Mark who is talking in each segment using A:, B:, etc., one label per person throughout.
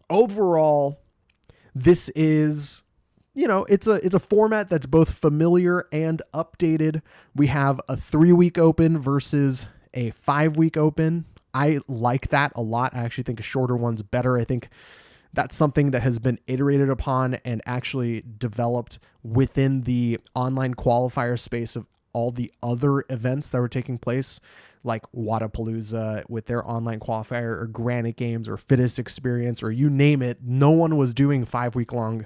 A: overall, this is, it's a format that's both familiar and updated. We have a 3-week open versus a 5-week open. I like that a lot. I actually think a shorter one's better. I think that's something that has been iterated upon and actually developed within the online qualifier space of all the other events that were taking place, like Wadapalooza with their online qualifier, or Granite Games, or Fittest Experience, or you name it. No one was doing 5-week long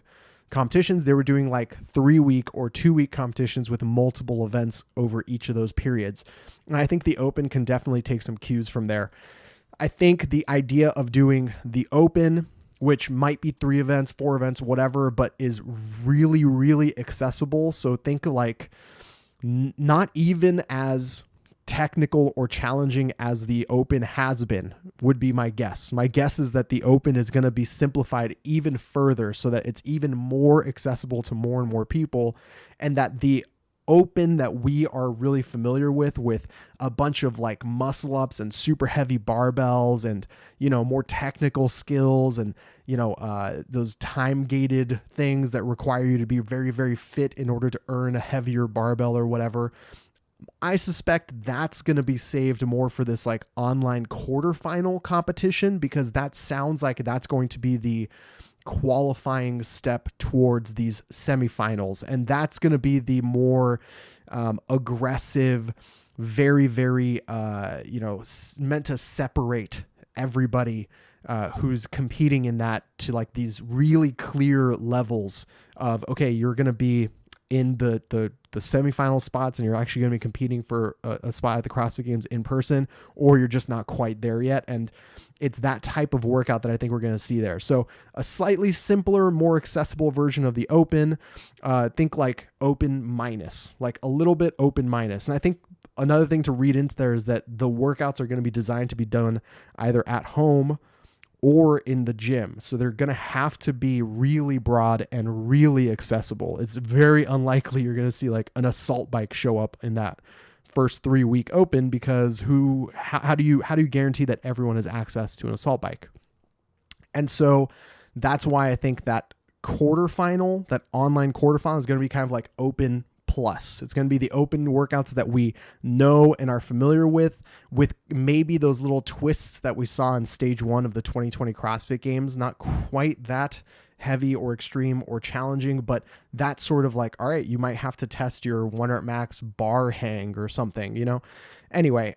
A: competitions. They were doing like 3-week or 2-week competitions with multiple events over each of those periods. And I think the Open can definitely take some cues from there. I think the idea of doing the Open, which might be 3 events, 4 events, whatever, but is really, really accessible. So think like not even as technical or challenging as the Open has been, would be my guess. My guess is that the Open is going to be simplified even further so that it's even more accessible to more and more people, and that the Open that we are really familiar with a bunch of like muscle ups and super heavy barbells and, more technical skills and, those time gated things that require you to be very, very fit in order to earn a heavier barbell or whatever. I suspect that's going to be saved more for this like online quarterfinal competition, because that sounds like that's going to be the qualifying step towards these semifinals. And that's going to be the more aggressive, very, very, meant to separate everybody who's competing in that to like these really clear levels of, okay, you're going to be in the semifinal spots and you're actually going to be competing for a spot at the CrossFit Games in person, or you're just not quite there yet. And it's that type of workout that I think we're going to see there. So a slightly simpler, more accessible version of the Open, think like Open minus, like a little bit Open minus. And I think another thing to read into there is that the workouts are going to be designed to be done either at home or in the gym. So they're going to have to be really broad and really accessible. It's very unlikely you're going to see like an assault bike show up in that first 3-week Open, because how do you guarantee that everyone has access to an assault bike? And so that's why I think that quarterfinal, that online quarterfinal, is going to be kind of like Open plus. It's going to be the Open workouts that we know and are familiar with maybe those little twists that we saw in stage 1 of the 2020 CrossFit Games. Not quite that heavy or extreme or challenging, but that's sort of like, all right, you might have to test your 1 rep max bar hang or something, Anyway,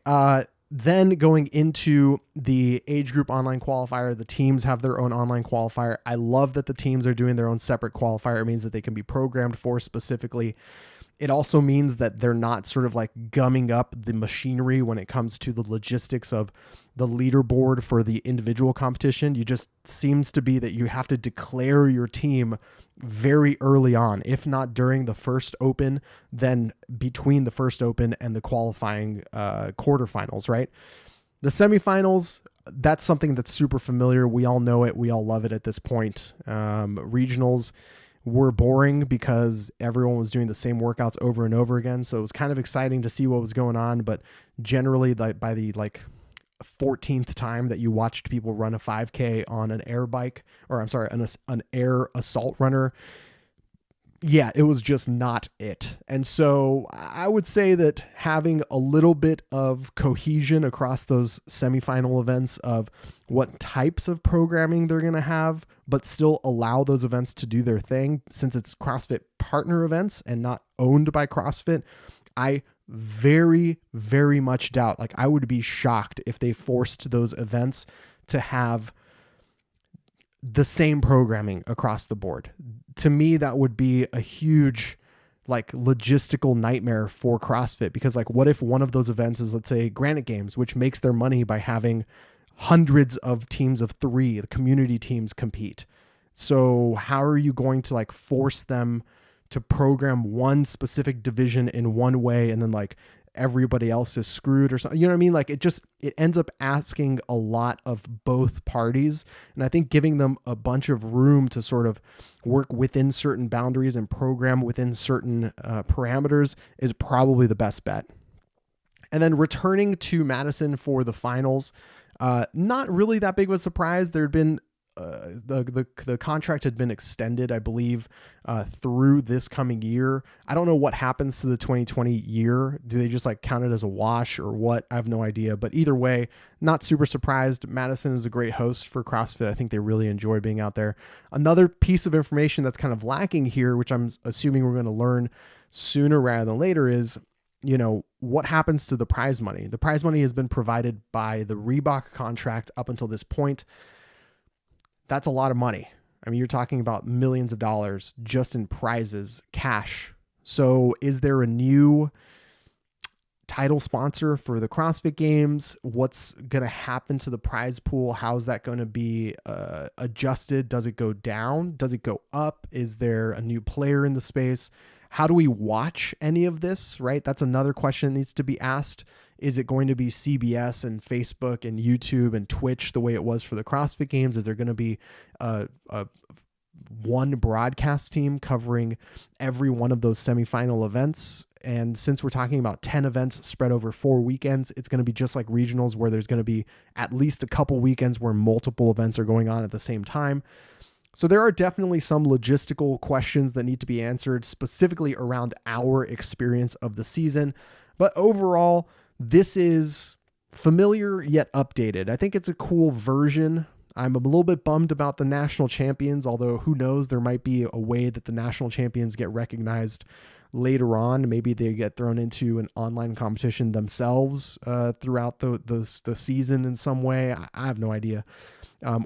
A: then going into the age group online qualifier, the teams have their own online qualifier. I love that the teams are doing their own separate qualifier. It means that they can be programmed for specifically. It also means that they're not sort of like gumming up the machinery when it comes to the logistics of the leaderboard for the individual competition. You just seems to be that you have to declare your team very early on, if not during the first Open, then between the first Open and the qualifying quarterfinals, right? The semifinals, that's something that's super familiar. We all know it. We all love it at this point. Regionals were boring because everyone was doing the same workouts over and over again. So it was kind of exciting to see what was going on. But generally, by the 14th time that you watched people run a 5K on an air bike, or I'm sorry, an air assault runner, yeah, it was just not it. And so I would say that having a little bit of cohesion across those semifinal events of what types of programming they're going to have, but still allow those events to do their thing, since it's CrossFit partner events and not owned by CrossFit, I very, very much doubt, like I would be shocked if they forced those events to have the same programming across the board. To me, that would be a huge logistical nightmare for CrossFit, because what if one of those events is, let's say, Granite Games, which makes their money by having hundreds of teams of 3, the community teams, compete. So how are you going to force them to program one specific division in one way and then everybody else is screwed or something? You know what I mean? It ends up asking a lot of both parties. And I think giving them a bunch of room to sort of work within certain boundaries and program within certain parameters is probably the best bet. And then returning to Madison for the finals, not really that big of a surprise. There had been the contract had been extended, I believe, through this coming year. I don't know what happens to the 2020 year. Do they just like count it as a wash or what? I have no idea. But either way, not super surprised. Madison is a great host for CrossFit. I think they really enjoy being out there. Another piece of information that's kind of lacking here, which I'm assuming we're going to learn sooner rather than later, is, you know, what happens to the prize money? The prize money has been provided by the Reebok contract up until this point. That's a lot of money. I mean, you're talking about millions of dollars just in prizes, cash. So is there a new title sponsor for the CrossFit Games? What's going to happen to the prize pool? How's that going to be adjusted? Does it go down? Does it go up? Is there a new player in the space? How do we watch any of this, right? That's another question that needs to be asked. Is it going to be CBS and Facebook and YouTube and Twitch the way it was for the CrossFit Games? Is there going to be one broadcast team covering every one of those semifinal events? And since we're talking about 10 events spread over 4 weekends, it's going to be just like regionals, where there's going to be at least a couple weekends where multiple events are going on at the same time. So there are definitely some logistical questions that need to be answered specifically around our experience of the season. But overall, this is familiar yet updated. I think it's a cool version. I'm a little bit bummed about the national champions, although who knows, there might be a way that the national champions get recognized later on. Maybe they get thrown into an online competition themselves throughout the season in some way. I have no idea.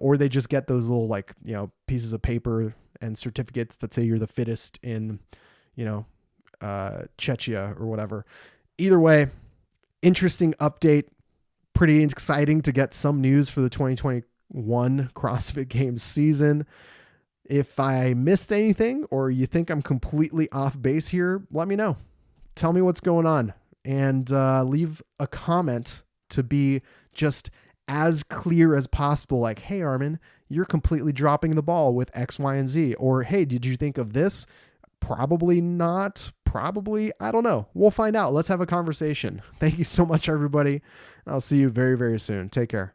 A: Or they just get those little, like, you know, pieces of paper and certificates that say you're the fittest in, you know, Czechia or whatever. Either way, interesting update. Pretty exciting to get some news for the 2021 CrossFit Games season. If I missed anything or you think I'm completely off base here, let me know. Tell me what's going on, and leave a comment to be just as clear as possible. Like, hey, Armen, you're completely dropping the ball with X, Y, and Z. Or, hey, did you think of this? Probably not. Probably. I don't know. We'll find out. Let's have a conversation. Thank you so much, everybody. I'll see you very, very soon. Take care.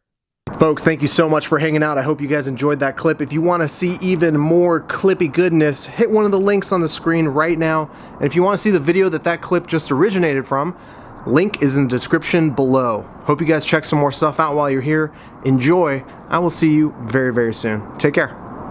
A: Folks, thank you so much for hanging out. I hope you guys enjoyed that clip. If you want to see even more clippy goodness, hit one of the links on the screen right now. And if you want to see the video that clip just originated from, link is in the description below. Hope you guys check some more stuff out while you're here. Enjoy. I will see you very, very soon. Take care.